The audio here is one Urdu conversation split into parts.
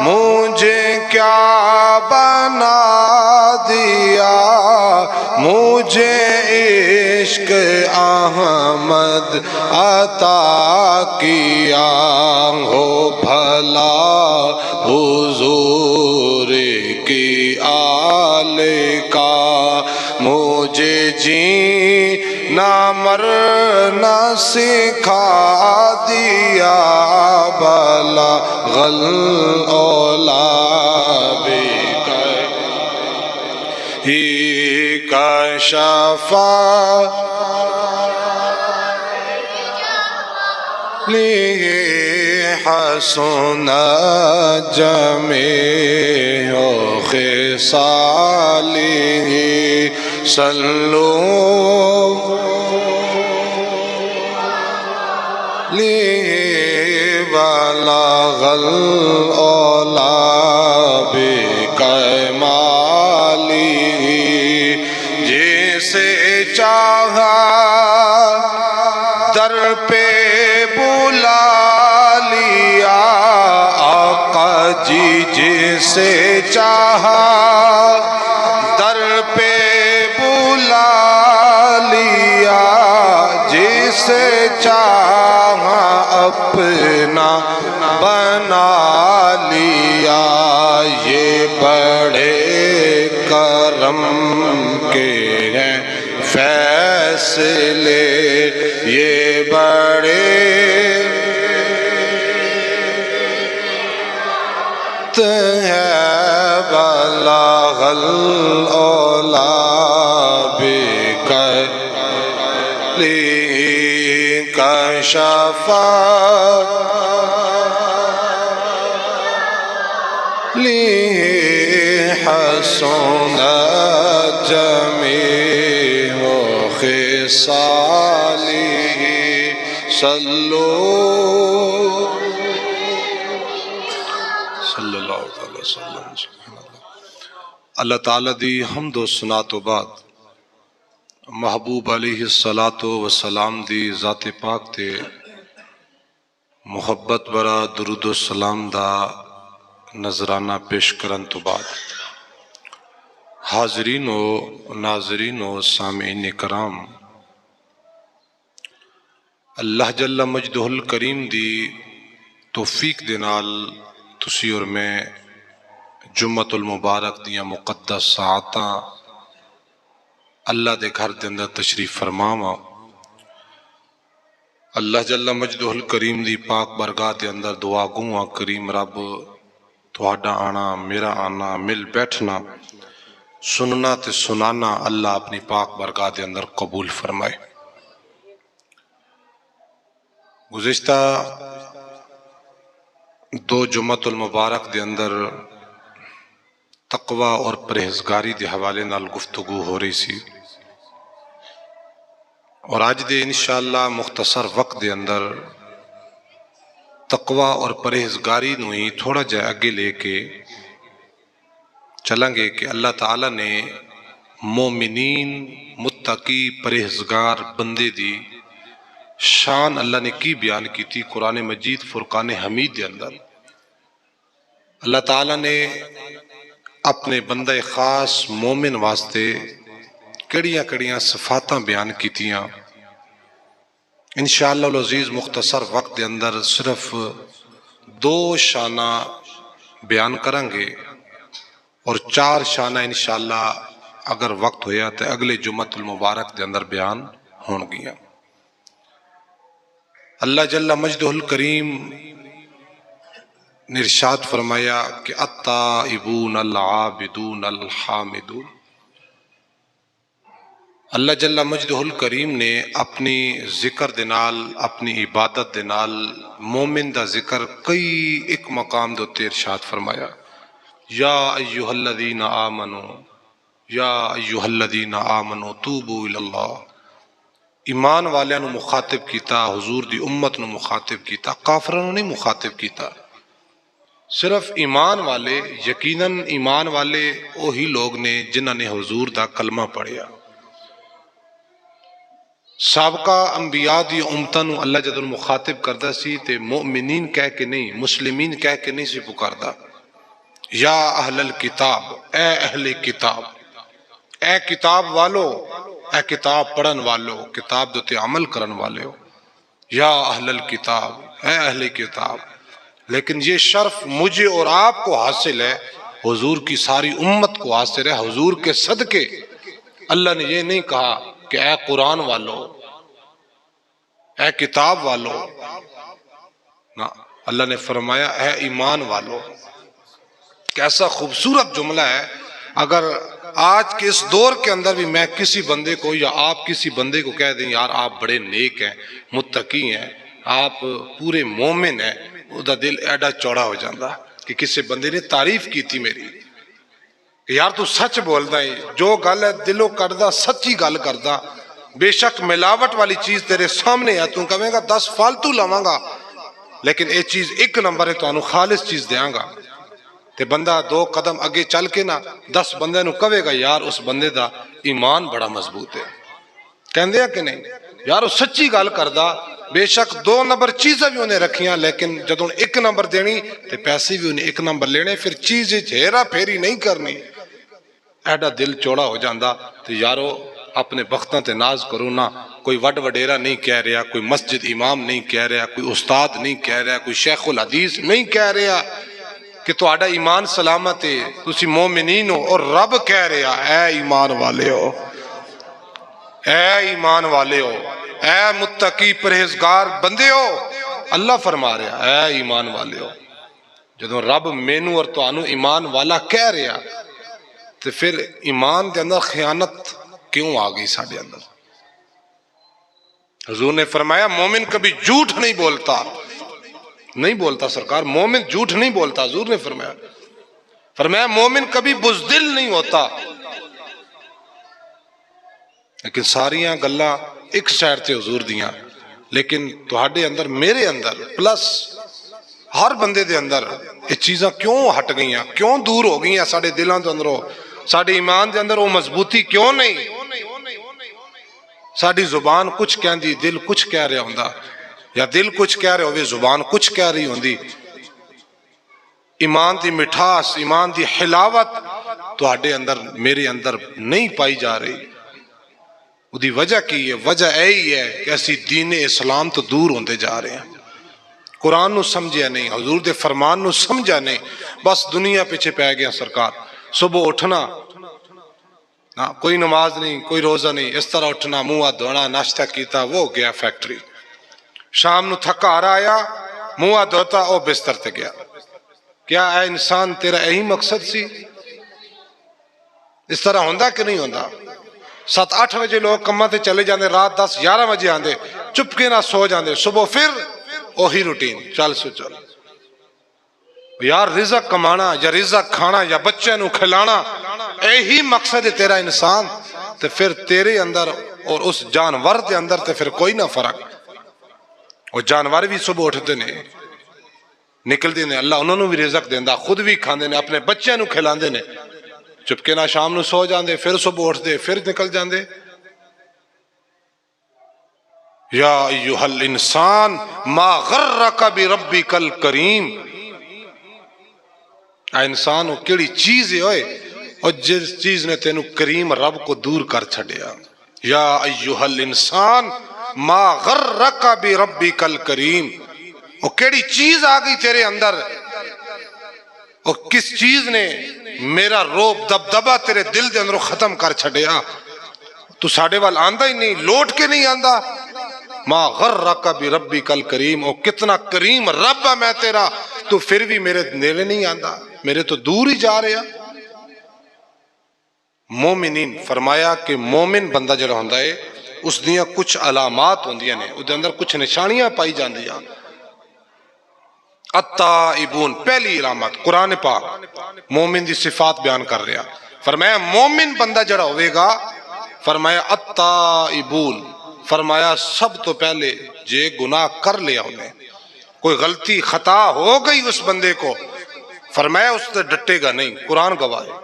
مجھے کیا بنا دیا، مجھے عشق احمد عطا کیا، ہو بھلا حضور کی آل کا، مجھے جینا مرنا سکھا دیا، بلغ العلا ہی کشف حسن جمیع خصالہ، صلو بلغ العلا بکمالہ، جسے چاہا در پہ بلا لیا، آقا جی جسے چاہا در پہ بلا لیا، جسے چاہا اپنا بنا لیا، یہ بڑے کرم کے ہیں فیصلے، یہ بڑے ہے، بلغ العلا بکمالہ، کشف حسن جمیع خصالہ، صلو صلی اللہ علیہ وسلم۔ اللہ تعالیٰ دی حمد و ثنا تو بعد محبوب علیہ الصلاۃ والسلام دی ذات پاک تے محبت برا درود و سلام دا نظرانہ پیش کرن تو بعد، حاضرین و ناظرین و سامعین کرام، اللہ جل مجدہ الکریم دی توفیق دے نال تسی اور میں جمعۃ المبارک دیاں مقدس ساعتاں اللہ دے گھر دے اندر تشریف فرماواں۔ اللہ جل مجدہ الکریم دی پاک برگاہ دے اندر دعا گوں کریم رب تہاڈا آنا میرا آنا مل بیٹھنا سننا تے سنانا اللہ اپنی پاک برگاہ دے اندر قبول فرمائے۔ گزشتہ دو جمعۃ المبارک دے اندر تقوی اور پرہیزگاری دے حوالے نال گفتگو ہو رہی سی، اور آج دے انشاءاللہ مختصر وقت دے اندر تقوی اور پرہیزگاری نو ہی تھوڑا جا اگے لے کے چلیں گے کہ اللہ تعالیٰ نے مومنین متقی پرہیزگار بندے دی شان اللہ نے کی بیان کی تھی قرآن مجید فرقان حمید دے اندر۔ اللہ تعالیٰ نے اپنے بندہ خاص مومن واسطے کڑیاں کڑیاں صفاتاں بیان کی تھیاں۔ انشاءاللہ العزیز مختصر وقت دے اندر صرف دو شانہ بیان کریں گے، اور چار شانہ انشاءاللہ اگر وقت ہویا تو اگلے جمعۃ المبارک دے اندر بیان ہون گیا۔ اللہ جل مجدہ الکریم نے ارشاد فرمایا کہ التائبون العابدون الحامدون۔ اللہ جل مجدہ الکریم نے اپنی ذکر دے نال اپنی عبادت دے نال مومن دا ذکر کئی ایک مقام دے تے ارشاد فرمایا، یا ایہا الذین آمنوا یا ایہا الذین آمنوا توبوا الی اللہ۔ ایمان والیاں نو مخاطب کیتا، حضور دی امت نو مخاطب کیتا، کافراں نو نہیں مخاطب کیتا، صرف ایمان والے۔ یقیناً ایمان والے وہی لوگ نے جنہاں نے حضور دا کلمہ پڑھیا۔ سابقہ انبیاء دی امتاں نو اللہ جدوں مخاطب کردا سی تے مؤمنین کہہ کے نہیں، مسلمین کہہ کے نہیں سی پکاردا۔ یا اہل الکتاب، اے اہل کتاب، اے کتاب والو، اے کتاب پڑھن والو، کتاب دے تے عمل کرن والے ہو، یا اہل الکتاب، اے اہل کتاب۔ لیکن یہ شرف مجھے اور آپ کو حاصل ہے، حضور کی ساری امت کو حاصل ہے، حضور کے صدقے۔ اللہ نے یہ نہیں کہا کہ اے قرآن والو، اے کتاب والو، نہ، اللہ نے فرمایا اے ایمان والو۔ کیسا خوبصورت جملہ ہے۔ اگر آج کے اس دور کے اندر بھی میں کسی بندے کو یا آپ کسی بندے کو کہہ دیں یار آپ بڑے نیک ہیں، متقی ہیں، آپ پورے مومن ہیں، وہ دا دل ایڈا چوڑا ہو جاندہ کہ کسی بندے نے تعریف کی تھی میری کہ یار تو سچ بولدا ہے، جو گل ہے دلو کردہ سچی گل کردہ، بے شک ملاوٹ والی چیز تیرے سامنے ہے، تو کہے گا 10 فالتو لاواں گا لیکن یہ چیز ایک نمبر ہے، تو انہوں خالص چیز دیاں گا۔ تے بندہ 2 قدم اگے چل کے نا 10 بندے نو کہے گا یار اس بندے دا ایمان بڑا مضبوط ہے، کہندے ہیں کہ نہیں یار وہ سچی گل کردہ، بے شک 2 نمبر چیزیں بھی انہیں رکھیاں لیکن جدوں 1 نمبر دینی تے پیسے بھی انہیں 1 نمبر لینے، پھر چیز ہیرا پھیری نہیں کرنی، ایڈا دل چوڑا ہو جاندہ۔ تو یارو اپنے بختاں تے ناز کرو نا، کوئی وڈ وڈیرا نہیں کہہ رہا، کوئی مسجد امام نہیں کہہ رہا، کوئی استاد نہیں کہہ رہا، کوئی شیخ الحدیث نہیں کہہ رہا کہ تو آڈا ایمان سلامت ہے، تسی مومنین ہو، اور رب کہہ رہا اے ایمان والے ہو، اے ایمان والے ہو، اے متقی پرہیزگار بندے ہو۔ اللہ فرما رہا اے ایمان والے ہو۔ جدوں رب مینوں اور تو آنو ایمان والا کہہ رہا تو پھر ایمان دے اندر خیانت کیوں آ گئی ساڑھے اندر؟ حضور نے فرمایا مومن کبھی جھوٹ نہیں بولتا، نہیں بولتا سرکار، مومن جھوٹ نہیں بولتا۔ حضور نے فرمایا مومن کبھی بزدل نہیں ہوتا۔ لیکن ساریاں گلاں ایک سائڈ تے حضور دیاں، لیکن تہاڈے اندر میرے اندر پلس ہر بندے دے اندر یہ چیزاں کیوں ہٹ گئیاں، کیوں دور ہو گئیاں ساڑھے دلاں دے اندروں، ساڑھے ایمان دے اندر وہ مضبوطی کیوں نہیں؟ ساڑھی زبان کچھ کہندی، دل کچھ کہہ رہا ہوندہ، یا دل کچھ کہہ رہے ہوئے زبان کچھ کہہ رہی ہوندی۔ ایمان دی مٹھاس، ایمان دی حلاوت تہاڈے اندر میرے اندر نہیں پائی جا رہی۔ وہ دی وجہ کی ہے؟ وجہ یہی ہے کہ اسی دین اسلام تو دور ہوندے جا رہے ہیں، قرآن نو سمجھیا نہیں، حضور دے فرمان نو سمجھا نہیں، بس دنیا پیچھے پہ گیا سرکار۔ صبح اٹھنا کوئی نماز نہیں، کوئی روزہ نہیں، اس طرح اٹھنا، منہ ہاتھ دھونا، ناشتہ کیتا، وہ گیا فیکٹری، شام نو تھکا آ رہا آیا، منہ ہاتھ دھوتا، وہ بستر تے گیا۔ کیا اے انسان تیرا یہی مقصد سی؟ اس طرح ہوندہ کہ نہیں ہوندہ؟ 7-8 بجے لوگ کمہ تے چلے جاندے، رات 10-11 بجے آندے، چپکے نہ سو جاندے، صبح پھر وہی روٹین، چل سو چل۔ یار رزق کمانا یا رزق کھانا یا بچے نو کھلانا یہی مقصد ہے تیرا انسان، تو پھر تیرے اندر اور اس جانور دے اندر تو پھر کوئی نہ فرق۔ وہ جانور بھی صبح اٹھتے نے، نکلتے نے، اللہ انہوں نے بھی رزق دیندہ، خود بھی کھاندے نے، اپنے بچے نو کھلاندے نے، چپکے نہ شام نو سو جاندے، پھر صبح اٹھتے، پھر نکل جاندے۔ یا ایوہ الانسان ما غرک بربک الکریم، اے انسان وہ کیڑی چیز ہے ہوئے اور جس چیز نے تینو کریم رب کو دور کر چھڑیا۔ یا ایوہ الانسان ما غرک بربک الکریم، وہ کیڑی چیز آ گئی تیرے اندر، اور کس چیز نے میرا روب دبدبہ تیرے دل دے اندر ختم کر چھڑیا؟ تو ساڑھے وال آندہ ہی نہیں، لوٹ کے نہیں آندہ۔ ما غرک بربک الکریم، وہ کتنا کریم رب ہے میں تیرا، تو پھر بھی میرے نیلے نہیں آندہ، میرے تو دور ہی جا رہا۔ مومنین فرمایا کہ مومن بندہ جڑا ہوندہ ہے اس دیاں کچھ علامات ہوندیاں نے، اس دے اندر کچھ نشانیاں پائی جاندیاں۔ التائبون، پہلی علامت قرآن پاک مومن دی صفات بیان کر رہا، فرمایا مومن بندہ جڑا ہوئے گا، فرمایا التائبون، فرمایا سب تو پہلے جے گناہ کر لیا انہیں، کوئی غلطی خطا ہو گئی اس بندے کو، فرمایا اس تے ڈٹے گا نہیں، قرآن گواہ ہے،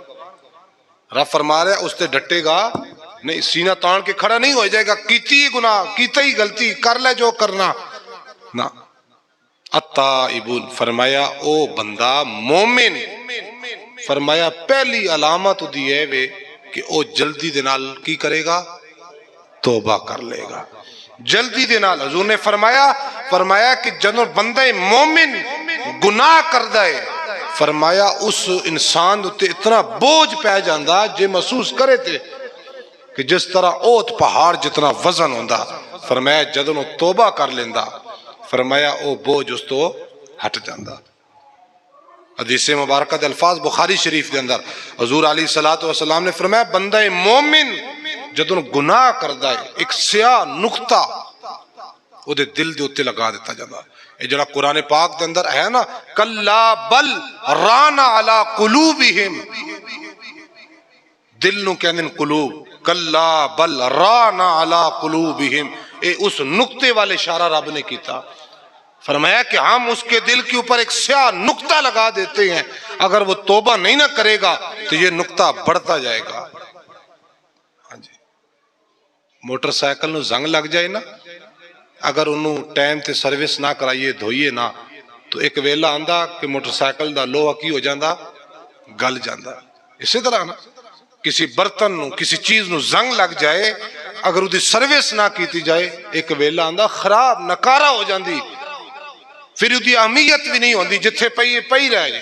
رب فرما رہا ہے اس تے ڈٹے گا نہیں سینہ تان کے کھڑا نہیں ہو جائے گا کیتی گناہ کیتا ہی غلطی کر لے جو کرنا نہ. التائبون فرمایا او بندہ مومن فرمایا پہلی علامت دی ہے وے کہ او جلدی دے نال کی کرے گا توبہ کر لے گا جلدی دے نال. حضور نے فرمایا کہ جنوں بندہ مومن گناہ کردہ ہے فرمایا اس انسان تے اتنا بوجھ پہ جاندہ جے محسوس کرے تھے کہ جس طرح اوت پہاڑ جتنا وزن ہوندہ فرمایا جدوں توبہ کر لیندہ فرمایا او بوجھ اس تو ہٹ جاندہ. حدیث مبارکہ دے الفاظ بخاری شریف دے اندر حضور علیہ السلام نے فرمایا بندہ مومن جدوں گناہ کردہ ہے ایک سیاہ نقطہ او دے دل دے اتے لگا دیتا جاندہ. یہ جڑا قرآن پاک دے اندر ہے نا کلا بل ران علی قلوبہم دل نو کہندے قلوب کلا بل ران علی قلوبہم اے اس نقطے والے اشارہ رب نے کیتا. فرمایا کہ ہم اس کے دل کے اوپر ایک سیاہ نقطہ لگا دیتے ہیں اگر وہ توبہ نہیں نہ کرے گا تو یہ نقطہ بڑھتا جائے گا. ہاں جی موٹر سائیکل نو زنگ لگ جائے نا اگر انہوں ٹائم تے سروس نہ کرائیے دھوئیے نہ تو ایک ویلا آندہ کہ موٹر سائیکل دا لوہا کی ہو جاندہ گل جاندہ. اسی طرح نا کسی برتن نو کسی چیز نو زنگ لگ جائے اگر وہ دی سروس نہ کیتی جائے ایک ویلا آندہ خراب نکارہ ہو جاندی پھر وہ دی اہمیت بھی نہیں ہوندی جتھے پئی رہ جائے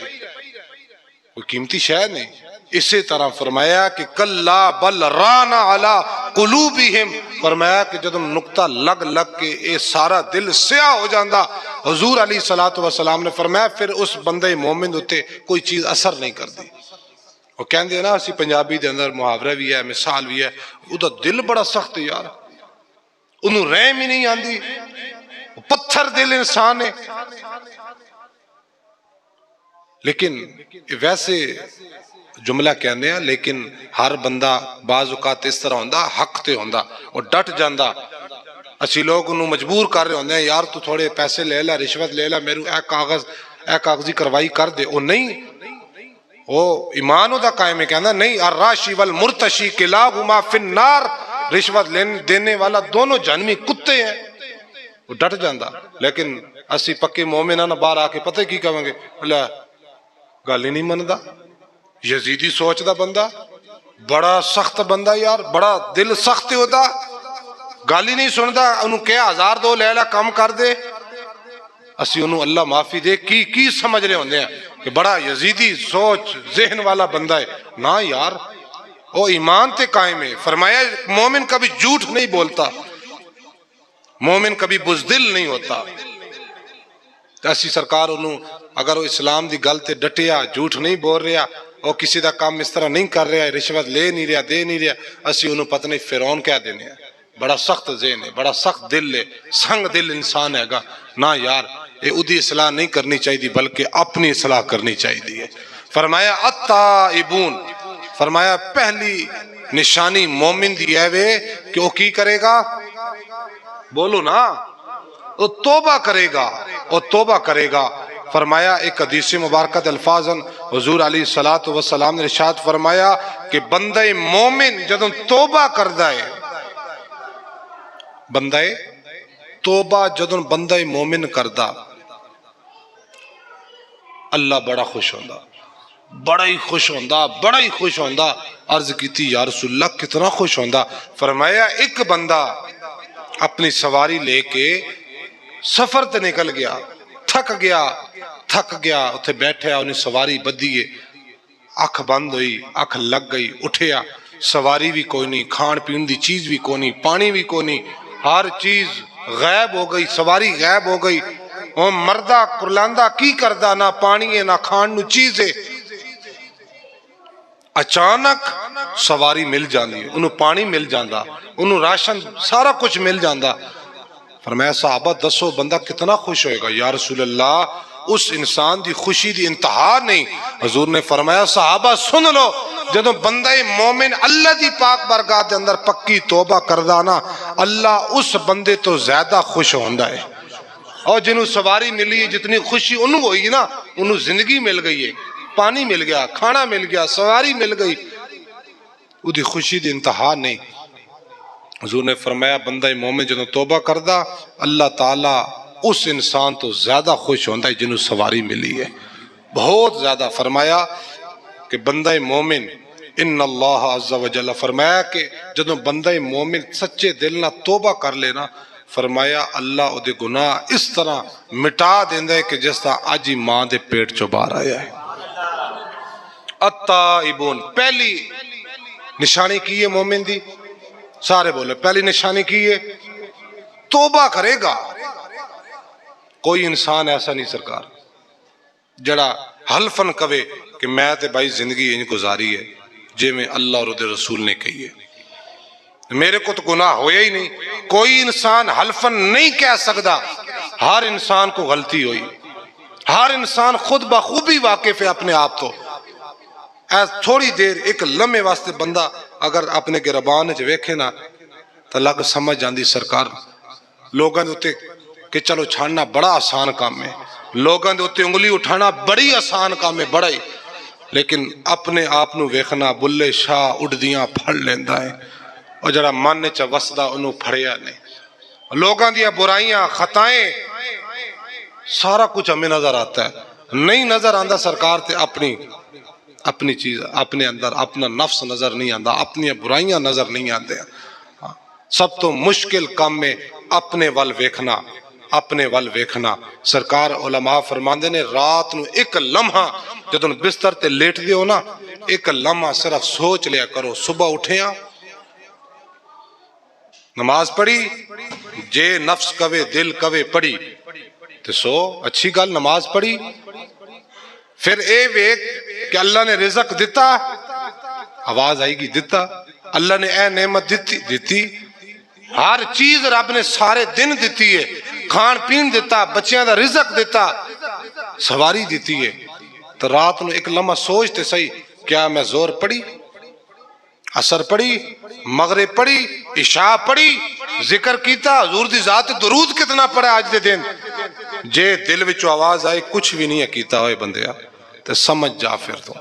کوئی قیمتی شے نہیں. اسی طرح فرمایا کہ کلا بل ران علی قلوبہم فرمایا کہ جب نقطہ لگ کے اے سارا دل سیاہ ہو جاندہ حضور علیہ السلام نے فرمایا پھر اس بندے مومن ہوتے کوئی چیز اثر نہیں کر دی. وہ کہندے نا اسی پنجابی دے اندر محاورہ بھی ہے مثال بھی ہے وہ تو دل بڑا سخت ہے یار انہوں رحم ہی نہیں آندی پتھر دل انسان ہے. لیکن ویسے جملہ کہنے ہیں لیکن ہر بندہ بعض اوقات اس طرح ہوندہ حق تے ہوندہ اور ڈٹ جاندہ. اسی لوگ انہوں مجبور کر رہے ہوندے ہیں یار تو تھوڑے پیسے لے لے رشوت لے لے میرے اے کاغذی کروائی کر دے. وہ نہیں وہ ایمان دا قائم ہے کہنا نہیں الراشی والمرتشی کلاہما فی النار رشوت دینے والا دونوں جہنمی کتے ہیں. وہ ڈٹ جاندہ. لیکن اسی پکے مومنہ باہر آ کے پتہ کی کہیں گے اللہ گل ہی نہیں مندہ یزیدی سوچ دا بندہ بڑا سخت بندہ یار بڑا دل سخت ہوتا گل ہی نہیں سندا انہوں کہا 1000 دو لے لے کم کر دے اسی انہوں اللہ معافی دے کی سمجھ رہے ہوندے ہیں کہ بڑا یزیدی سوچ ذہن والا بندہ ہے. نا یار وہ ایمان تے قائم ہے. فرمایا مومن کبھی جھوٹ نہیں بولتا مومن کبھی بزدل نہیں ہوتا. ایسی سرکار انہوں اگر وہ اسلام دی گل تے ڈٹیا جھوٹ نہیں بول رہا وہ کسی دا کام اس طرح نہیں کر رہا رشوت لے نہیں رہا دے نہیں رہا اسی انہوں پتہ نہیں فرعون کہہ دینے ہیں بڑا سخت ذہن ہے بڑا سخت دل ہے سنگ دل انسان ہے گا. نا یار یہ ادھی اصلاح نہیں کرنی چاہیے بلکہ اپنی اصلاح کرنی چاہیے. فرمایا التائبون فرمایا پہلی نشانی مومن دی ہے وے کہ وہ کی کرے گا بولو نا وہ توبہ کرے گا وہ توبہ کرے گا. فرمایا ایک حدیث مبارکہ الفاظ حضور علیہ السلام نے ارشاد فرمایا کہ بندہ مومن جدوں توبہ کردہ ہے بندہ توبہ جدوں بندہ مومن کردہ اللہ بڑا خوش ہوندہ بڑا ہی خوش ہوندہ. عرض کیتی یا رسول اللہ کتنا خوش ہوندہ. فرمایا ایک بندہ اپنی سواری لے کے سفر تے نکل گیا تھک گیا اتھے بیٹھیا انہیں سواری بدیے اکھ بند ہوئی اکھ لگ گئی اٹھیا سواری بھی کوئی نہیں کھان پین دی چیز بھی کوئی نہیں پانی بھی کوئی نہیں ہر چیز غائب ہو گئی سواری غائب ہو گئی وہ مردہ کرلاندہ کی کردہ نہ پانی ہے نہ کھان نو چیز ہے. اچانک سواری مل جاندی ہے انہوں پانی مل جاندہ انہوں راشن سارا کچھ مل جاندہ. فرمایا صحابہ دسو بندہ کتنا خوش ہوئے گا. یا رسول اللہ اس انسان دی خوشی دی انتہا نہیں. حضور نے فرمایا صحابہ سن لو جدوں بندہ مومن اللہ دی پاک برگاہ دے اندر پکی توبہ کردہ نا اللہ اس بندے تو زیادہ خوش ہوندہ ہے. اور جنہوں سواری ملی ہے جتنی خوشی انہوں ہوئی نا انہوں زندگی مل گئی ہے پانی مل گیا کھانا مل گیا سواری مل گئی وہ دی خوشی دی انتہا نہیں. حضور نے فرمایا بندہ مومن جدوں توبہ کردا اللہ تعالی اس انسان تو زیادہ خوش ہوندا ہے جنوں سواری ملی ہے، بہت زیادہ۔ فرمایا کہ بندہ مومن ان اللہ عز و جل فرمایا کہ جدوں بندہ مومن سچے دل نہ توبہ کر لینا، فرمایا اللہ او دے گناہ اس طرح مٹا دیندا ہے کہ جس طرح اج ہی ماں دے پیٹ چوں باہر آیا ہے۔ التائبون، پہلی نشانی کی ہے مومن دی، سارے بولے پہلی نشانی کی ہے توبہ کرے گا۔ کوئی انسان ایسا نہیں سرکار جڑا حلفن کہے کہ میں تے بھائی زندگی انج گزاری ہے جے میں اللہ اور دے رسول نے کہی ہے، میرے کو تو گناہ ہویا ہی نہیں۔ کوئی انسان حلفن نہیں کہہ سکتا، ہر انسان کو غلطی ہوئی، ہر انسان خود بخوبی واقف ہے اپنے آپ تو۔ تھوڑی دیر ایک لمحے واسطے بندہ اگر اپنے گربان وچ ویکھے نا تو لگ سمجھ جاندی سرکار لوگاں دے اوتے کہ چلو چھاننا بڑا آسان کام ہے، لوگاں دے اوتے انگلی اٹھانا بڑی آسان کام ہے، بڑا ہی، لیکن اپنے آپ نو ویکھنا بلے شاہ اڑدیاں پھڑ لیندا ہے، اور جڑا من چ وسدا انہوں پھڑیا نہیں۔ لوگاں دیا برائیاں خطائیں سارا کچھ ہمیں نظر آتا ہے، نہیں نظر آندا سرکار تے اپنی چیز اپنے اندر اپنا نفس نظر نہیں آندا، اپنی برائیاں نظر نہیں آندے۔ سب تو مشکل کام میں اپنے ول ویکھنا، اپنے ول ویکھنا۔ سرکار علماء فرماندے نے رات نو ایک لمحہ جدوں بستر تے لیٹ دیو نا، ایک لمحہ صرف سوچ لیا کرو، صبح اٹھیاں نماز پڑھی، جے نفس کوے دل کوے پڑھی تو سو اچھی گل نماز پڑھی، پھر اے ویک کہ اللہ نے رزق دیتا، آواز آئے گی دیتا، اللہ نے اے نعمت دیتی، ہر چیز رب نے سارے دن دیتی ہے، کھان پین دیتا، بچیاں دا رزق دیتا، سواری دیتی ہے، تو رات نو ایک لمحہ سوچتے صحیح کیا میں زور پڑھی، عصر پڑھی، مغرب پڑھی، عشاء پڑھی، ذکر کیتا، حضور دی ذات درود کتنا پڑھا آج دے دن، جے دل وچوں آواز آئے کچھ بھی نہیں کیتا ہوئے بندیا تو سمجھ جا پھر تو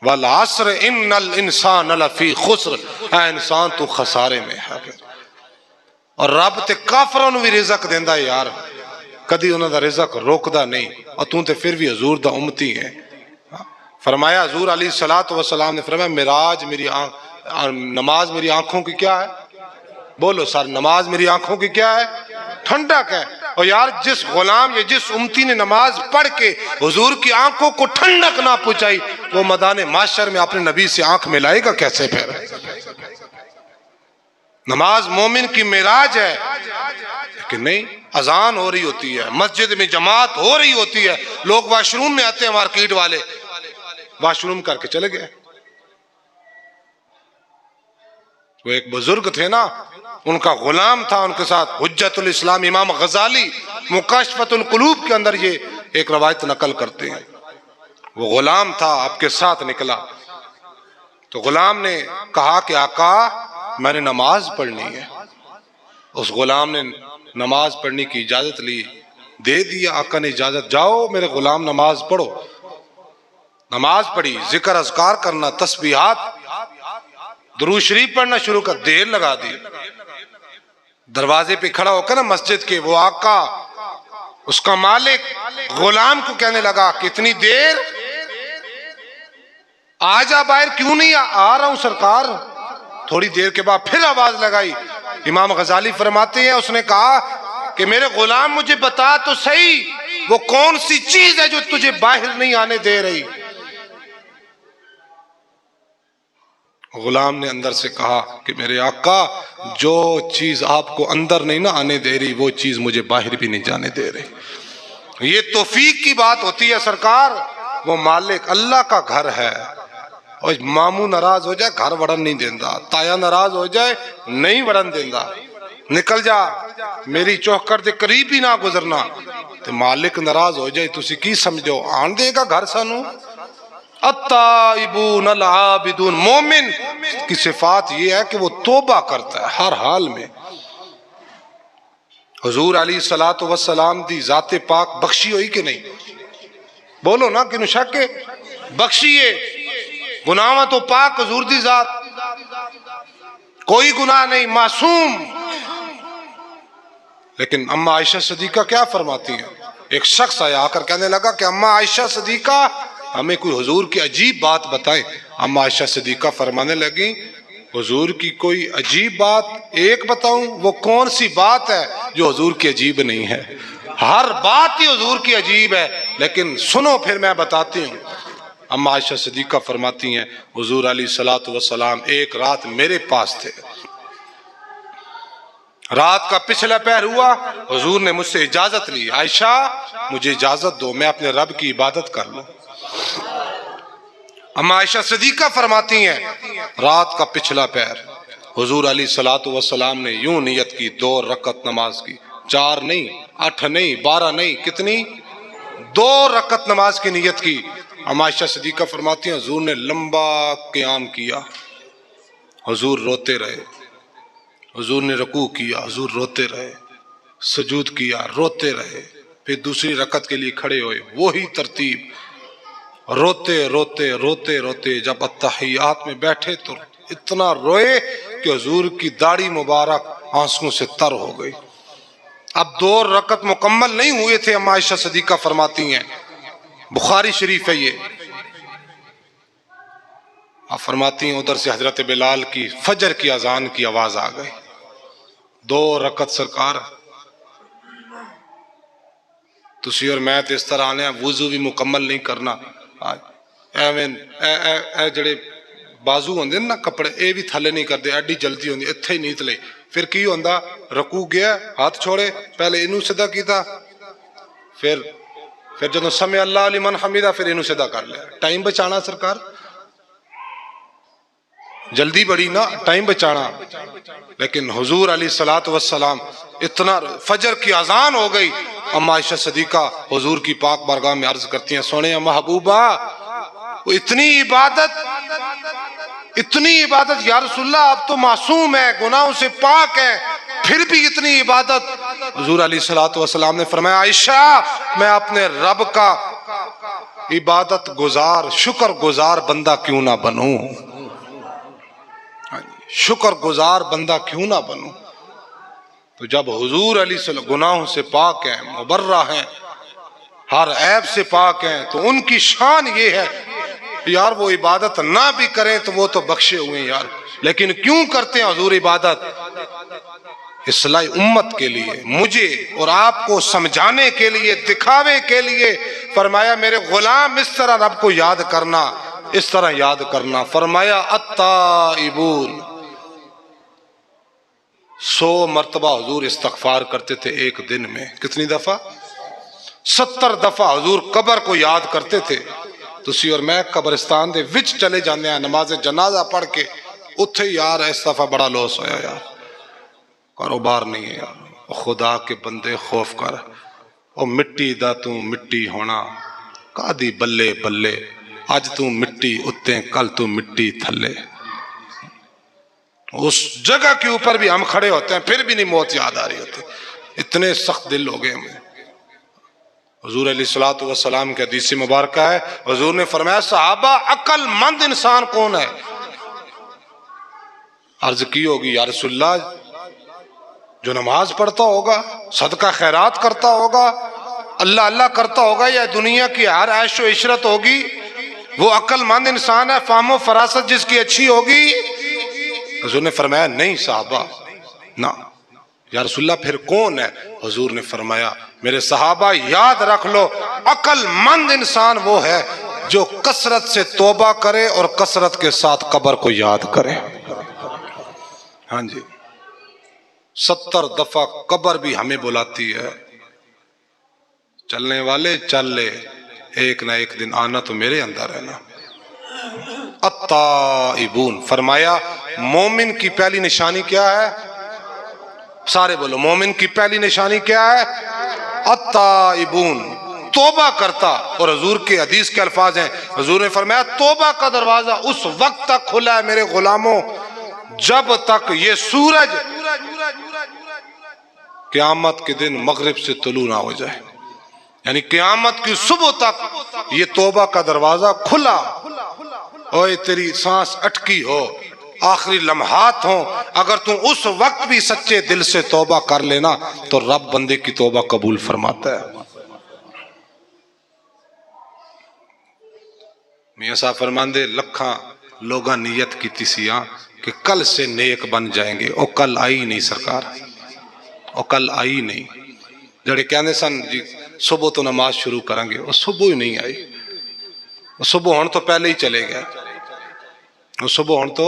والعصر ان الانسان لفی خسر، اے انسان تو خسارے میں ہے۔ اور رب تے کافروں بھی رزق دیندا ہے یار، کدی انہاں دا رزق روکدا نہیں، اور تو تے پھر بھی حضور دا امتی ہے۔ فرمایا حضور علیہ السلام نے فرمایا معراج میری نماز میری آنکھوں کی کیا ہے، بولو سر نماز میری آنکھوں کی کیا ہے، ٹھنڈک ہے۔ اور یار جس غلام یا جس امتی نے نماز پڑھ کے حضور کی آنکھوں کو ٹھنڈک نہ پہنچائی، وہ میدان محشر میں اپنے نبی سے آنکھ ملائے گا کیسے پھر؟ نماز مومن کی معراج ہے، لیکن نہیں، اذان ہو رہی ہوتی ہے، مسجد میں جماعت ہو رہی ہوتی ہے، لوگ واش روم میں آتے ہیں، مارکیٹ والے واش روم کر کے چلے گئے۔ وہ ایک بزرگ تھے نا، ان کا غلام تھا ان کے ساتھ، حجت الاسلام امام غزالی مکاشفۃ القلوب کے اندر یہ ایک روایت نقل کرتے ہیں، وہ غلام تھا آپ کے ساتھ نکلا تو غلام نے کہا کہ آقا میں نے نماز پڑھنی ہے۔ اس غلام نے نماز پڑھنے کی اجازت لی، دے دیا آقا نے اجازت، جاؤ میرے غلام نماز پڑھو۔ نماز پڑھی، ذکر اذکار کرنا، تسبیحات، درود شریف پڑھنا شروع کر، دیر لگا دی۔ دروازے پہ کھڑا ہو کر نا مسجد کے وہ آقا اس کا مالک غلام کو کہنے لگا کتنی دیر، آجا باہر، کیوں نہیں آ رہا ہوں سرکار۔ تھوڑی دیر کے بعد پھر آواز لگائی، امام غزالی فرماتے ہیں اس نے کہا کہ میرے غلام مجھے بتا تو صحیح وہ کون سی چیز ہے جو تجھے باہر نہیں آنے دے رہی۔ غلام نے اندر سے کہا کہ میرے آقا جو چیز آپ کو اندر نہیں نہ آنے دے رہی وہ چیز مجھے باہر بھی نہیں جانے دے رہی۔ یہ توفیق کی بات ہوتی ہے سرکار، وہ مالک اللہ کا گھر ہے، اور ماموں ناراض ہو جائے گھر وڑن نہیں دیندہ، تایا ناراض ہو جائے نہیں وڑن دیندہ، نکل جا میری چوکر دے قریب ہی نہ گزرنا۔ تو مالک ناراض ہو جائے تسی کی سمجھو آن دے گا گھر سانو؟ التائبون العابدون، مومن کی صفات یہ ہے کہ وہ توبہ کرتا ہے ہر حال میں۔ حضور علیہ السلام دی ذات پاک بخشی ہوئی کہ نہیں؟ بولو نا کہ شک ہے، بخشیے، گناہاں تو پاک حضور دی ذات، کوئی گناہ نہیں، معصوم۔ لیکن اماں عائشہ صدیقہ کیا فرماتی ہیں؟ ایک شخص آیا آ کر کہنے لگا کہ اماں عائشہ صدیقہ ہمیں کوئی حضور کی عجیب بات بتائیں۔ اماں عائشہ صدیقہ فرمانے لگیں حضور کی کوئی عجیب بات ایک بتاؤں؟ وہ کون سی بات ہے جو حضور کی عجیب نہیں ہے؟ ہر بات ہی حضور کی عجیب ہے، لیکن سنو پھر میں بتاتی ہوں۔ اماں عائشہ صدیقہ فرماتی ہیں حضور علیہ الصلوۃ والسلام ایک رات میرے پاس تھے، رات کا پچھلا پہر ہوا، حضور نے مجھ سے اجازت لی، عائشہ مجھے اجازت دو میں اپنے رب کی عبادت کر لوں۔ اماں عائشہ صدیقہ فرماتی ہیں رات کا پچھلا پہر حضور علیہ الصلوۃ والسلام نے یوں نیت کی، 2 رکعت نماز کی، 4 نہیں، 8 نہیں، 12 نہیں، کتنی؟ 2 رکعت نماز کی نیت کی۔ اماں عائشہ صدیقہ فرماتی ہیں حضور نے لمبا قیام کیا، حضور روتے رہے، حضور نے رکوع کیا، حضور روتے رہے، سجود کیا، روتے رہے، پھر دوسری رکعت کے لیے کھڑے ہوئے، وہی ترتیب، روتے روتے روتے روتے جب اتحیات میں بیٹھے تو اتنا روئے کہ حضور کی داڑھی مبارک آنسوں سے تر ہو گئی۔ اب 2 رکعت مکمل نہیں ہوئے تھے، اماں عائشہ صدیقہ فرماتی ہیں، بخاری شریف ہے یہ، آپ فرماتی ہیں ادھر سے حضرت بلال کی فجر کی اذان کی آواز آ گئی۔ 2 رکعت سرکار تسی اور میں تو اس طرح آنے ہیں، وضو بھی مکمل نہیں کرنا، اے جڑے بازو ہوندے نا کپڑے اے بھی تھلے نہیں کردے، ایڈی جلدی ہوندی اتھے ہی نیت لے، پھر کی ہوندا رکوع گیا ہاتھ چھوڑے، پہلے انہوں صدا کیتا، پھر جدوں سمع اللہ لمن حمیدہ پھر انہوں صدا کر لیا۔ ٹائم بچانا سرکار، جلدی بڑی نا، ٹائم بچانا۔ لیکن حضور علیہ الصلوۃ والسلام اتنا فجر کی اذان ہو گئی، اماں عائشہ صدیقہ حضور کی پاک بارگاہ میں عرض کرتی ہیں سونے محبوبہ وہ اتنی عبادت یا رسول اللہ آپ تو معصوم ہے، گناہوں سے پاک ہے، پھر بھی اتنی عبادت؟ حضور علیہ الصلوۃ والسلام نے فرمایا عائشہ میں اپنے رب کا عبادت گزار شکر گزار بندہ کیوں نہ بنوں، شکر گزار بندہ کیوں نہ بنوں؟ تو جب حضور علیہ السلام گناہوں سے پاک ہیں، مبرہ ہیں، ہر عیب سے پاک ہیں، تو ان کی شان یہ ہے یار وہ عبادت نہ بھی کریں تو وہ تو بخشے ہوئے ہیں یار، لیکن کیوں کرتے ہیں حضور عبادت؟ اصلاح امت کے لیے، مجھے اور آپ کو سمجھانے کے لیے، دکھاوے کے لیے۔ فرمایا میرے غلام اس طرح رب کو یاد کرنا، اس طرح یاد کرنا۔ فرمایا التائبون، 100 مرتبہ حضور استغفار کرتے تھے ایک دن میں، کتنی دفعہ؟ 70 دفعہ حضور قبر کو یاد کرتے تھے۔ تسی اور میں قبرستان دے وچ چلے جانے ہیں نماز جنازہ پڑھ کے، اتھے یار اس دفعہ بڑا لوس ہویا یار، کاروبار نہیں ہے یار، خدا کے بندے خوف کر، او مٹی دا تو مٹی ہونا کادی بلے بلے، آج تو مٹی اتیں کل تو مٹی تھلے۔ اس جگہ کے اوپر بھی ہم کھڑے ہوتے ہیں پھر بھی نہیں موت یاد آ رہی ہوتی، اتنے سخت دل ہو گئے ہمیں۔ حضور علیہ الصلوۃ والسلام کے حدیث مبارکہ ہے، حضور نے فرمایا صحابہ عقل مند انسان کون ہے؟ عرض کی ہوگی یا رسول اللہ جو نماز پڑھتا ہوگا، صدقہ خیرات کرتا ہوگا، اللہ اللہ کرتا ہوگا، یا دنیا کی ہر عیش و عشرت ہوگی، وہ عقل مند انسان ہے، فہم و فراست جس کی اچھی ہوگی؟ حضور نے فرمایا نہیں صحابہ نہ، یا رسول اللہ پھر کون ہے؟ حضور نے فرمایا میرے صحابہ یاد رکھ لو، عقل مند انسان وہ ہے جو کثرت سے توبہ کرے اور کثرت کے ساتھ قبر کو یاد کرے۔ ہاں جی، 70 دفعہ قبر بھی ہمیں بلاتی ہے، چلنے والے چل لے، ایک نہ ایک دن آنا تو میرے اندر ہے نا۔ التائبون، فرمایا مومن کی پہلی نشانی کیا ہے؟ سارے بولو، مومن کی پہلی نشانی کیا ہے؟ التائبون، توبہ کرتا۔ اور حضور کے حدیث کے الفاظ ہیں، حضور نے فرمایا توبہ کا دروازہ اس وقت تک کھلا ہے میرے غلاموں جب تک یہ سورج قیامت کے دن مغرب سے طلوع نہ ہو جائے، یعنی قیامت کی صبح تک یہ توبہ کا دروازہ کھلا۔ اوے تیری سانس اٹکی ہو، آخری لمحات ہوں، اگر تم اس وقت بھی سچے دل سے توبہ کر لینا تو رب بندے کی توبہ قبول فرماتا ہے۔ میاں صاحب فرماندے لکھاں لوگاں نیت کی تیسیاں کہ کل سے نیک بن جائیں گے، اور کل آئی نہیں سرکار، اور کل آئی نہیں۔ جڑے کہنے سن جی صبح تو نماز شروع کریں گے، وہ صبح ہی نہیں آئی، وہ صبح ہون تو پہلے ہی چلے گئے، وہ صبح ہون تو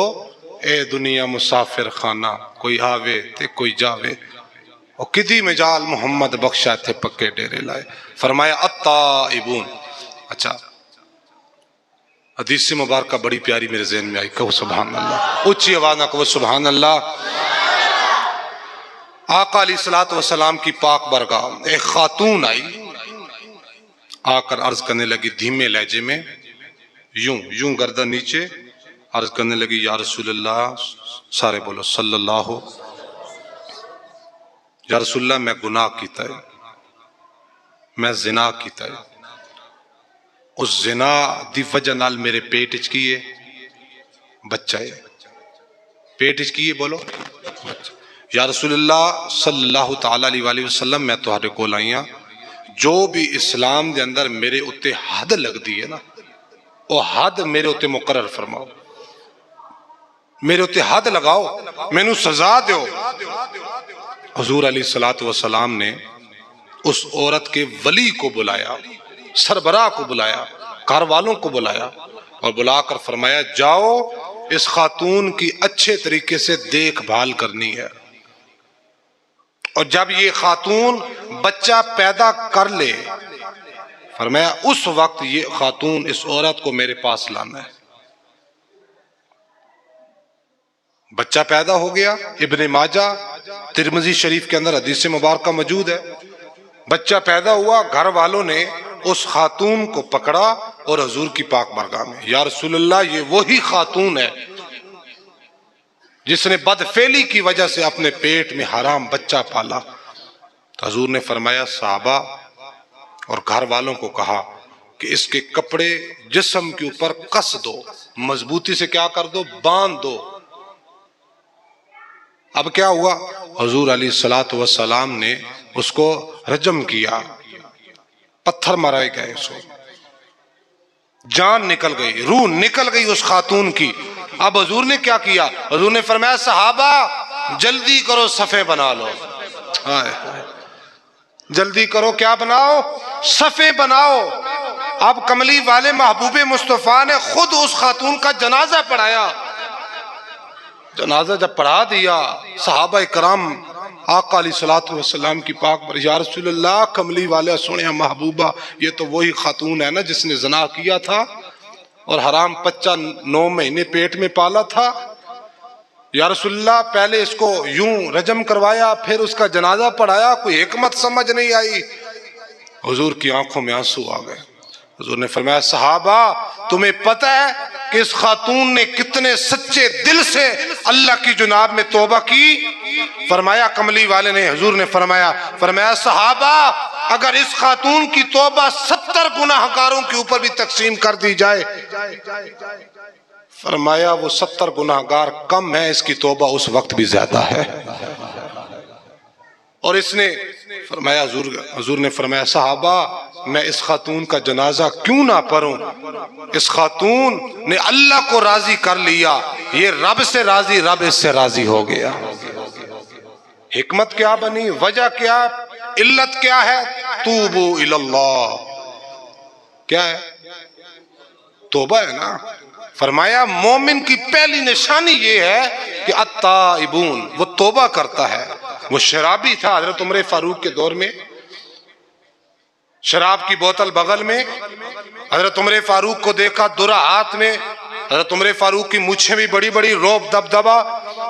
اے دنیا مسافر خانہ، کوئی آوے تے کوئی جاوے، اور کدی مجال محمد بخشا تھے پکے ڈیرے لائے۔ فرمایا التائبون۔ اچھا حدیث مبارکہ بڑی پیاری میرے ذہن میں آئی، کہو سبحان اللہ، اونچی آواز نہ کہو سبحان اللہ۔ آقا علیہ السلام کی پاک برگاہ ایک خاتون آئی، آ کر عرض کرنے لگی دھیمے لہجے میں، یوں گردن نیچے، عرض کرنے لگی یا رسول اللہ، سارے بولو صلی اللہ، یا رسول اللہ میں گناہ کیتا ہے، میں زنا کیتا ہے، اس زنا دی وجہ نال میرے پیٹ اچ کیے بچہ ہے، پیٹ اچ کیے بولو بچہ۔ یا رسول اللہ صلی اللہ تعالیٰ علیہ وآلہ وسلم میں تہاڈے کول آئیاں، جو بھی اسلام دے اندر میرے اتے حد لگ دی ہے نا، وہ حد میرے اتے مقرر فرماؤ، میرے اتے حد لگاؤ، مینوں سزا دیو۔ حضور علیہ السلام نے اس عورت کے ولی کو بلایا، سربراہ کو بلایا، گھر والوں کو بلایا، اور بلا کر فرمایا جاؤ اس خاتون کی اچھے طریقے سے دیکھ بھال کرنی ہے، اور جب یہ خاتون بچہ پیدا کر لے، فرمایا اس وقت یہ خاتون اس عورت کو میرے پاس لانا ہے۔ بچہ پیدا ہو گیا، ابن ماجہ ترمذی شریف کے اندر حدیث مبارکہ موجود ہے، بچہ پیدا ہوا، گھر والوں نے اس خاتون کو پکڑا اور حضور کی پاک بارگاہ میں، یا رسول اللہ یہ وہی خاتون ہے جس نے بدفعلی کی وجہ سے اپنے پیٹ میں حرام بچہ پالا۔ تو حضور نے فرمایا صحابہ اور گھر والوں کو کہا کہ اس کے کپڑے جسم کے اوپر کس دو، مضبوطی سے کیا کر دو، باندھ دو۔ اب کیا ہوا، حضور علیہ السلام نے اس کو رجم کیا، پتھر مرائے گئے، اس کو جان نکل گئی، روح نکل گئی اس خاتون کی۔ اب حضور نے کیا کیا، حضور نے فرمایا صحابہ جلدی کرو صفے بنا لو، جلدی کرو کیا بناؤ، صفے بناؤ۔ اب کملی والے محبوب مصطفیٰ نے خود اس خاتون کا جنازہ پڑھایا، جنازہ جب پڑھا دیا، صحابہ کرام آقا علیہ السلام کی پاک پر، یا رسول اللہ کملی والے سنے محبوبہ یہ تو وہی خاتون ہے نا جس نے زنا کیا تھا اور حرام بچہ 9 مہینے پیٹ میں پالا تھا، یا رسول اللہ پہلے اس کو یوں رجم کروایا پھر اس کا جنازہ پڑھایا، کوئی حکمت سمجھ نہیں آئی۔ حضور کی آنکھوں میں آنسو آ گئے، حضور نے فرمایا صحابہ تمہیں پتہ ہے کہ اس خاتون نے کتنے سچے دل سے اللہ کی جناب میں توبہ کی؟ فرمایا کملی والے نے، حضور نے فرمایا صحابہ اگر اس خاتون کی توبہ 70 گناہگاروں کے اوپر بھی تقسیم کر دی جائے، فرمایا وہ 70 گناہگار کم ہیں، اس کی توبہ اس وقت بھی زیادہ ہے۔ اور اس نے فرمایا، حضور نے فرمایا صحابہ میں اس خاتون کا جنازہ کیوں نہ پڑھوں، اس خاتون نے اللہ کو راضی کر لیا، یہ رب سے راضی، رب اس سے راضی ہو گیا۔ حکمت کیا بنی، وجہ کیا، علت کیا ہے، توبو اللہ، کیا ہے، توبہ ہے نا۔ فرمایا مومن کی پہلی نشانی یہ ہے کہ التائبون، وہ توبہ کرتا ہے۔ وہ شرابی تھا حضرت عمر فاروق کے دور میں، شراب کی بوتل بغل میں، حضرت عمر فاروق کو دیکھا درہ ہاتھ میں، حضرت عمر فاروق کی مونچھیں بھی بڑی بڑی، روب دبدبا،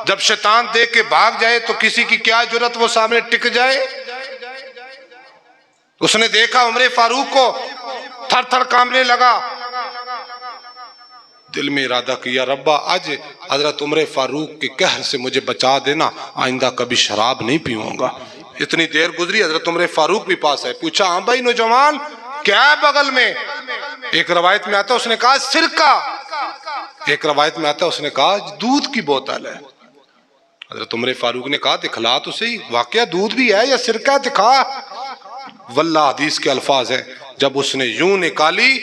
جب شیطان دیکھ کے بھاگ جائے تو کسی کی کیا جرت وہ سامنے ٹک جائے۔ اس نے دیکھا عمر فاروق کو، تھر تھر کانپنے لگا، دل میں ارادہ کیا ربا آج حضرت عمر فاروق کے قہر سے مجھے بچا دینا، آئندہ کبھی شراب نہیں پیوں گا۔ اتنی دیر گزری، حضرت عمر فاروق بھی پاس ہے، پوچھا ہاں بھائی نوجوان کیا ہے بغل میں؟ ایک روایت میں آتا ہے اس نے کہا سرکہ، ایک روایت میں آتا ہے اس نے کہا دودھ کی بوتل ہے. حضرت عمر فاروق نے کہا دکھلا تو صحیح واقعہ دودھ بھی ہے یا سرکہ دکھا. واللہ حدیث کے الفاظ ہیں جب اس نے یوں نکالی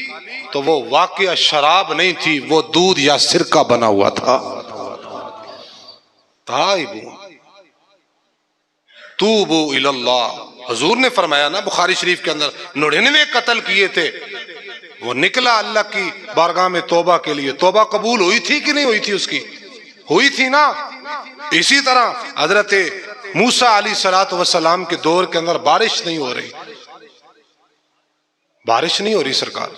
تو وہ واقعہ شراب نہیں تھی، وہ دودھ یا سرکہ بنا ہوا تھا. تائبون توبو اللہ. حضور نے فرمایا نا بخاری شریف کے اندر 99 قتل کیے تھے، وہ نکلا اللہ کی بارگاہ میں توبہ کے لیے. توبہ قبول ہوئی تھی کہ نہیں ہوئی تھی؟ اس کی ہوئی تھی نا. اسی طرح حضرت موسیٰ علیہ السلام کے دور کے اندر بارش نہیں ہو رہی، بارش نہیں ہو رہی سرکار.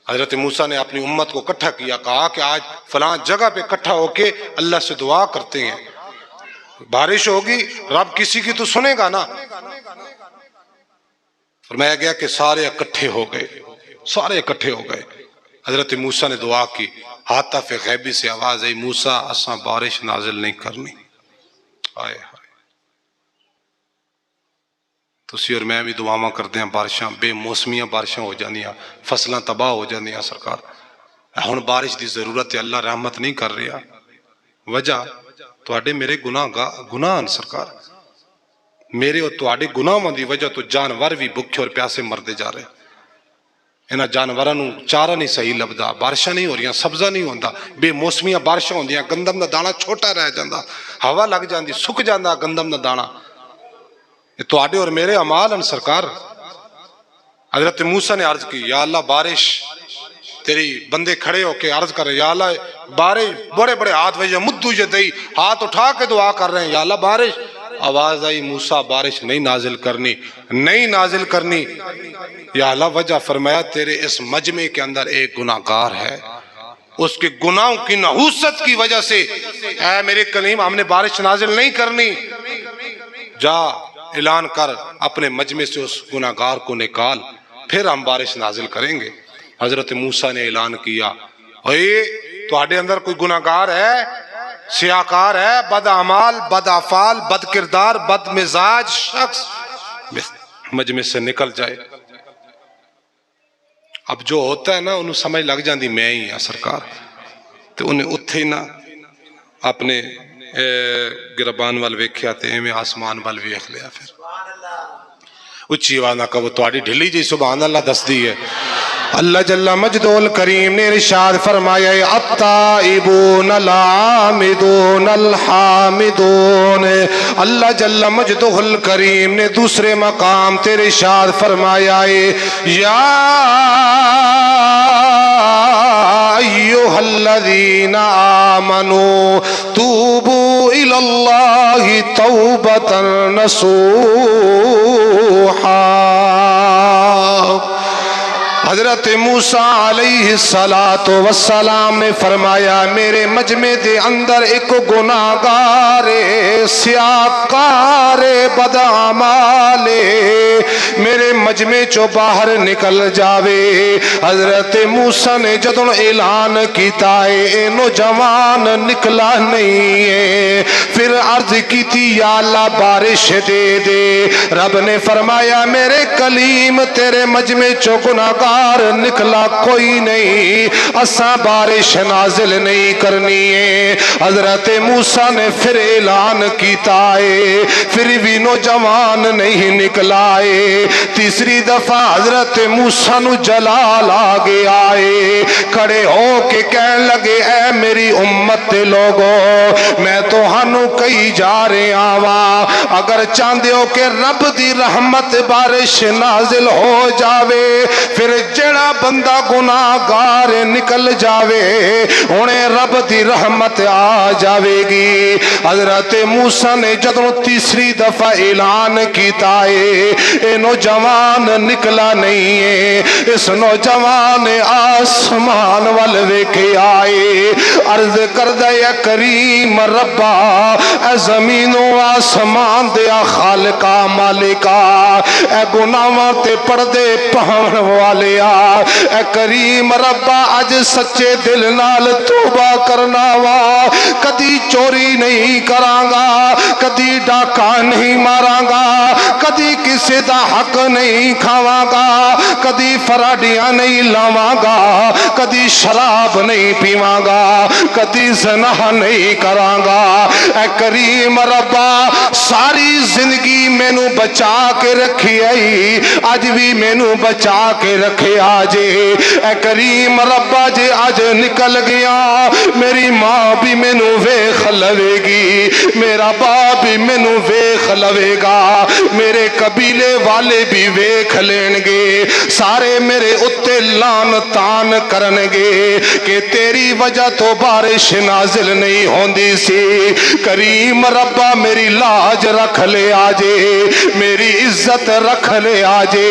حضرت موسیٰ نے اپنی امت کو اکٹھا کیا، کہا کہ آج فلاں جگہ پہ اکٹھا ہو کے اللہ سے دعا کرتے ہیں، بارش ہوگی، رب کسی کی تو سنے گا نا. فرمایا گیا کہ سارے اکٹھے ہو گئے، سارے اکٹھے ہو گئے. حضرت موسیٰ نے دعا کی، ہاتف غیبی سے آواز آئی موسیٰ اساں بارش نازل نہیں کرنی. آئے ہائے تسی اور میں بھی دعاواں کرتے ہیں بارشاں بے موسمیاں بارشاں ہو جانیاں، فصلاں تباہ ہو جانیاں. سرکار ہن بارش دی ضرورت ہے، اللہ رحمت نہیں کر رہا. وجہ تواڈے میرے گناہ سرکار، میرے اور تواڈے گناہاں دی وجہ تو جانور بھی بھوکے اور پیاسے مردے جا رہے. انہاں جانوراں نوں چارہ نہیں صحیح لبدا، بارشاں نہیں ہو رہیاں، سبزہ نہیں ہوندا، بے موسمیاں بارشاں ہوندیاں، گندم دا دانا چھوٹا رہ جاندا، ہوا لگ جاندی سک جاندا گندم دا دانا. یہ تواڈے اور میرے اعمال ہیں سرکار. حضرت موسیٰ نے عرض کی یا اللہ بارش، تیری بندے کھڑے ہو کے عرض کر رہے ہیں یا اللہ بارش، بڑے بڑے ہاتھ وجہ مدو یدئی، ہاتھ اٹھا کے دعا کر رہے ہیں یا اللہ بارش. آواز آئی موسیٰ بارش نہیں نازل کرنی، نہیں نازل کرنی. یا اللہ وجہ فرمایا تیرے اس مجمع کے اندر ایک گناہگار ہے، اس کے گناہوں کی نحوست کی وجہ سے اے میرے کلیم ہم نے بارش نازل نہیں کرنی. جا اعلان کر اپنے مجمع سے اس گناہگار کو نکال، پھر ہم بارش نازل کریں گے. حضرت موسیٰ نے اعلان کیا اے تواڈے اندر کوئی گناہگار ہے، سیاکار ہے، بد اعمال، بد افعال، بد کردار، بد مزاج شخص مجمع سے نکل جائے. اب جو ہوتا ہے نا انہوں سمجھ لگ جاندی میں ہی ہاں سرکار، تو انہیں اتھے نہ اپنے گربان وال ویکھیا تے ایویں آسمان وال ویکھ لیا. پھر اچھی آواز نہ کہو تواڈی ڈھلی جی سبحان اللہ دس دی ہے. اللہ جل مجدہ الکریم نے ارشاد فرمایا التائبون العابدون الحامدون. اللہ جل مجدہ الکریم نے دوسرے مقام تے ارشاد فرمایا یا ایھا الذین آمنوا توبوا الی اللہ توبۃ نصوحا. حضرت موسیٰ علیہ السلام نے فرمایا میرے مجمع دے اندر ایک گناہگار سیاکار بدعمال میرے مجمع چو باہر نکل جاوے. حضرت موسیٰ نے جدوں اعلان کیتا ہے اے نوجوان نکلا نہیں ہے، پھر عرض کی تھی یا اللہ بارش دے دے. رب نے فرمایا میرے کلیم تیرے مجمع چو گناہگار نکلا کوئی نہیں، اساں بارش نازل نہیں کرنی ہے. حضرت موسیٰ نے پھر اعلان کیتا ہے، پھر بھی نوجوان نہیں نکلا ہے. تیسری دفعہ حضرت موسیٰ نو جلال آگے آئے، کھڑے ہو کے کہنے لگے اے میری امت لوگو میں تو ہنو کئی جا رہے آواں، اگر چاندے ہو کہ رب دی رحمت بارش نازل ہو جاوے پھر جڑا بندہ گناہگار نکل جاوے انہیں رب دی رحمت آ جاوے گی. حضرت موسیٰ نے جدوں تیسری دفعہ اعلان کیتا ہے اے نوجوان نکلا نہیں ہے، اس نوجوان نے آسمان وال ویکھے آئے، عرض کردہ یا کریم ربا اے زمین و آسمان دیا خالقہ مالکہ اے گناہاں تے پردے پاون والے اے کریم ربا اج سچے دل نال توبہ کرنا وا، کدی چوری نہیں کرانگا، کدی ڈاکہ نہیں مارانگا، کدی کسی دا حق نہیں کھاوانگا، کدی فراڈیاں نہیں لاوانگا، کدی شراب نہیں پیواں گا، کدی زنا نہیں کراں گا۔ اے کریم ربا ساری زندگی مینوں بچا کے رکھی آئی، اج بھی مینوں بچا کے رکھے آجے۔ اے کریم ربا جے اج نکل گیا میری ماں بھی مینوں ویکھ لوے گی، میرا باپ بھی مینوں ویکھ لوے گا، میرے قبیلے والے بھی ویکھ لین گے، سارے میرے اتے لان تان کرن گے کہ تیری وجہ تو بارش نازل نہیں ہوندی سی۔ کریم ربا میری لاج رکھ لے آجے، میری عزت رکھ لے آجے۔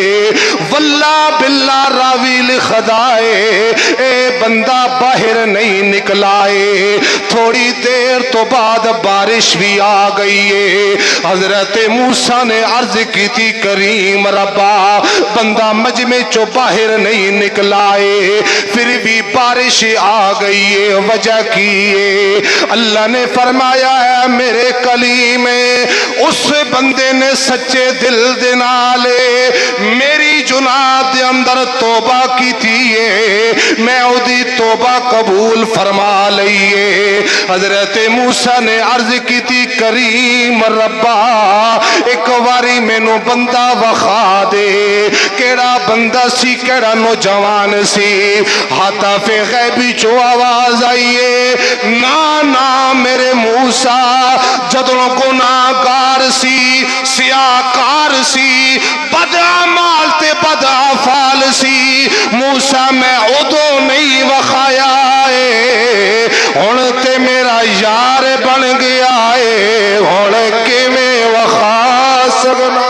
واللہ باللہ راوی لکھدائے اے بندہ باہر نہیں نکلائے، تھوڑی دیر تو بعد بارش بھی آ گئی ہے۔ حضرت موسیٰ نے عرض کی تھی کریم ربا بندہ مجمع چو باہر نہیں نکلائے، پھر بھی بارش آ گئی ہے، وجہ کی ہے؟ اللہ نے فرمایا ہے میرے کلیم اس بندے نے سچے دل دے نالے میری جناح دے اندر توبہ کی تھی ہے، میں اودی توبہ قبول فرما لئیے۔ حضرت موسیٰ نے عرض کی تھی کریم ربا ایک واری مینوں بندہ وخا دے، کیڑا بندہ سی کیڑا نوجوان سی؟ حاطف غیبی چو آواز آئیے نا نا میرے موسیٰ جدوں گناہگار سی، سیاکار سی، بد اعمال تے بد افعال سی، موسیٰ میں ادو نہیں وخایا ہے، ہن تے میرا یار بن گیا ہے، ہن کیویں وخا سکنا؟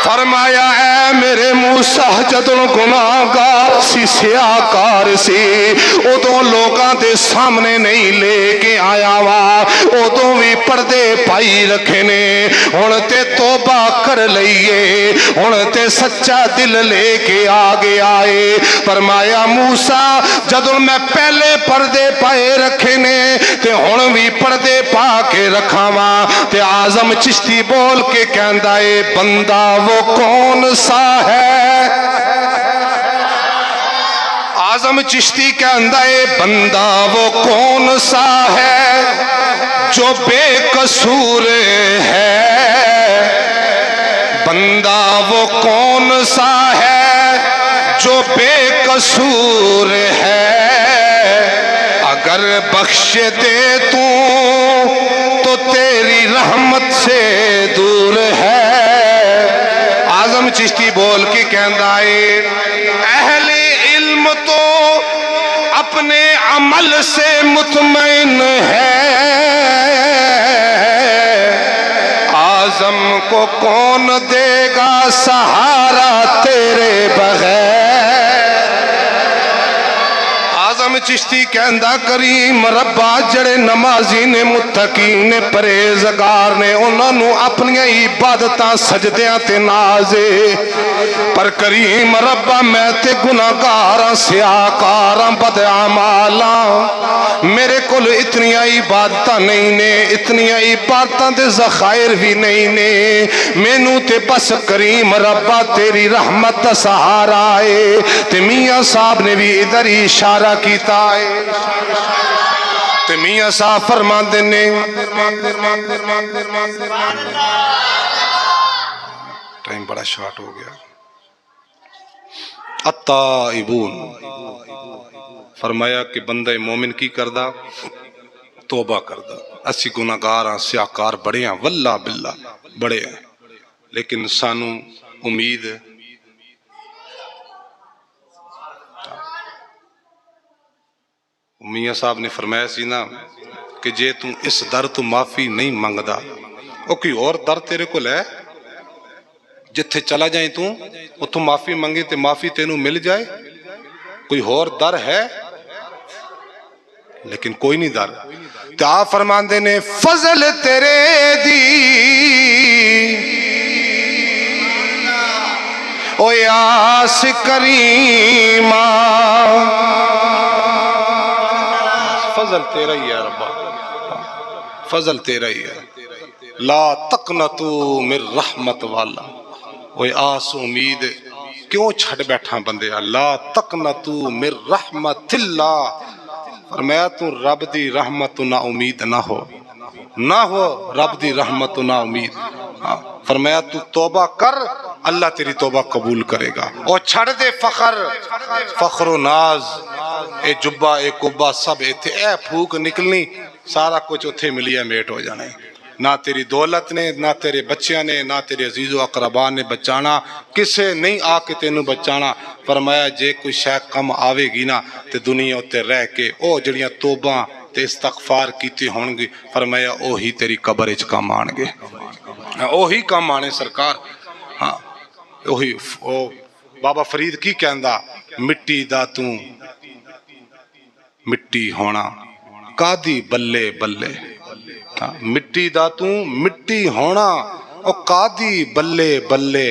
فرمایا اے میرے موسیٰ جدوں گناہگار سی، سیاکار سی، ادوں لوگاں دے سامنے نہیں لے کے آیا وا، ادوں بھی پردے پائی رکھے نے، ہن تے توبہ کر لئیے، ہن تے سچا دل لے کے آگے آئے۔ فرمایا موسیٰ جدوں میں پہلے پردے پائے رکھے نے تے ہن بھی پردے پا کے رکھا وا، تے اعظم چشتی بول کے کہندا اے بندہ وہ کون سا ہے؟ اعظم چشتی کہندا اے بندہ وہ کون سا ہے جو بے قصور ہے؟ بندہ وہ کون سا ہے جو بے قصور ہے؟ اگر بخش دے تو تیری رحمت سے دور ہے۔ اعظم چشتی بول کے کہندا اے اہل علم تو اپنے عمل سے مطمئن ہے، اعظم کو کون دے گا سہارا تیرے بغیر؟ اعظم چشتی کہندا کریم ربا جڑے نمازی نے متقین نے پرہیزگار نے انہاں نو اپنی عبادتاں سجدیاں تے نازے، پر کریم ربا میں تے گناہگاراں سیاکاراں بد اعمالاں، میرے کول اتنی عبادتاں نہیں نے، اتنی عبادتاں دے ذخائر بھی نہیں نے، مینوں تے بس کریم ربا تیری رحمت دا سہارا ہے۔ تے میاں صاحب نے بھی ادھر ہی اشارہ کیتا ہے، تے میاں صاحب فرماندے نے ٹائم بڑا شارٹ ہو گیا۔ التائبون فرمایا کہ بندہ مومن کی کردہ توبہ کردہ، اسی گناہگار ہاں، سیاکار بڑے ہیں، واللہ باللہ بڑے ہیں، لیکن سانو امید میاں صاحب نے فرمایا سی نا کہ جے تم اس در تو معافی نہیں منگدا او کوئی اور در تیرے کو لے جتھے چلا جائیں تو معافی منگے تے معافی تینوں مل جائے، کوئی اور در ہے؟ لیکن کوئی نہیں در۔ تو آپ فرماندے نے فضل تیرے دی او یاس کریمہ، فضل تیرا ہی ہے ربا، فضل تیرا ہی ہے، لا تقنطو من رحمت والا، وہ آس امید کیوں چھڑ بیٹھا بندے لا تقنطو من رحمت اللہ، فرمایا تو رب دی رحمت نا امید نہ ہو رب دی رحمت نا امید، فرمایا تو توبہ کر اللہ تیری توبہ قبول کرے گا، اور چھڑ دے فخر و ناز، اے جبہ اے کبہ سب ایتھے، اے پھوک نکلنی سارا کچھ اتھے ملیا میٹ ہو جانا ہے، نہ تیری دولت نے، نہ تیرے بچیاں نے، نہ تیرے عزیز و اقربان نے بچانا، کسے نہیں آ کے تینوں بچانا۔ فرمایا جے کوئی شے کم آوے گی نا تے دنیا اتے رہ کے او جڑیاں توباں تے استغفار کیتی ہون گی، فرمایا اوہی تیری قبر اچ کام آن گے، اوہی کام آنے سرکار۔ ہاں اوہی بابا فرید کی کہندا، مٹی دا تو مٹی ہونا کادی بلے بلے، مٹی دا تو مٹی ہونا او کادی بلے بلے،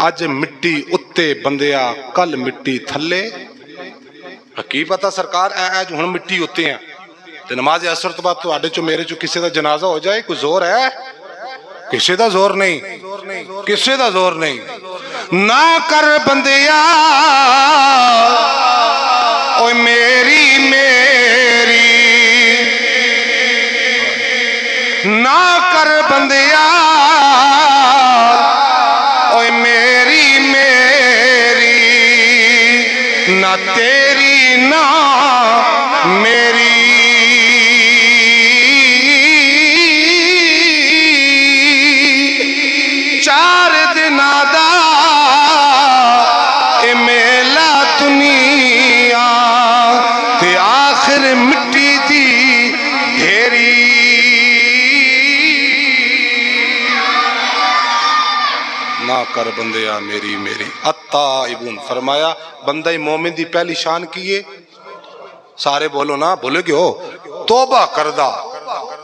اج مٹی اتے بندیا کل مٹی تھلے۔ کی پتہ سرکار اے جو ہن مٹی اتے ہیں تے نماز عصر تو بعد تو آڈے چو میرے چو کسی دا جنازہ ہو جائے، کوئی زور ہے؟ کسی دا زور نہیں، کسی دا زور نہیں۔ نہ کر بندیا اوے میری نہ کر بندیا اوے میری نہ تیری نہ میری، چار دن دا اے میلا دنیا تے آخر مٹی دی ڈھیری۔ نہ کر بندیا میری التائبون، فرمایا بندہ مومن دی پہلی شان کیے، سارے بولو نا، بولے گے ہو، توبہ کردہ،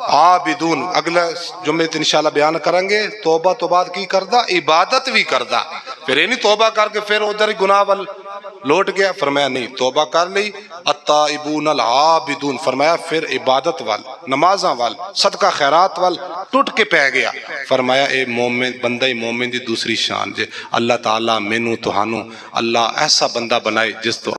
عابدون، اگلے جمعے انشاءاللہ بیان کریں گے، توبہ تو بعد کی کردہ، عبادت بھی کردہ، پھر یہ نہیں توبہ کر کے پھر ادھر گناہ وال لوٹ گیا، فرمایا نہیں، توبہ کر لی، التائبون العابدون، فرمایا پھر عبادت وال، نمازاں وال، صدقہ خیرات وال ٹوٹ کے پہ گیا، فرمایا اے مومن، بندہ مومن دی دوسری شان جے اللہ تعالیٰ مینوں تہانوں اللہ ایسا بندہ بنائے جس تو